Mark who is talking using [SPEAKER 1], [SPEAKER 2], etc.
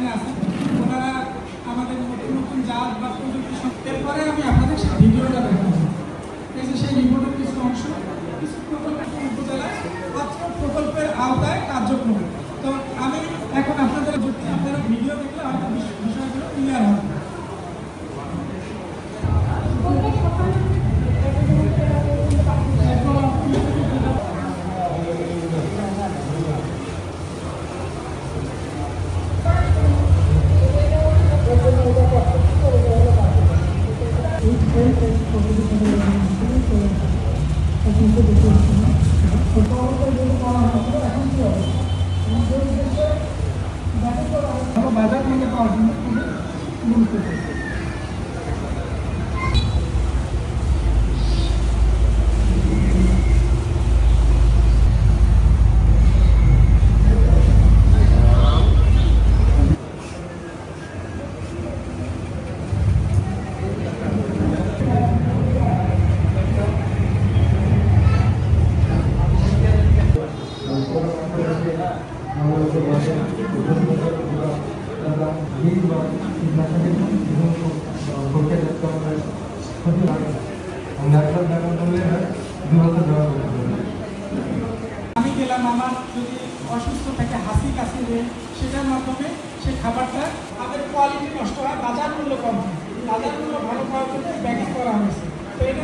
[SPEAKER 1] এখানে আছেন, ওনারা আমাদের নতুন নতুন জাত বা প্রযুক্তি এরপরে আমি আপনাদের সেই ভিডিওটা দেখাবো। এই যে সেই রিপোর্টের কিছু অংশ, কিছু প্রকল্পের উপজেলায় মাত্র প্রকল্পের আওতায় কার্যক্রম। তো আমি এখন আপনাদের ভিডিও দেখলে হয়তো বিষয়গুলো ক্লিয়ার হবে। বাজার থেকে পাওয়ার জন্য গুরুত্ব আমি গেলাম, আমার যদি অসুস্থ থাকে হাসি কাশি সেটার মাধ্যমে সেই খাবারটা আমাদের কোয়ালিটি নষ্ট হয়, বাজার মূল্য কম হয়, বাজার মূল্য ভালো পাওয়ার জন্য ব্যাগিং করা হয়েছে। তো এটা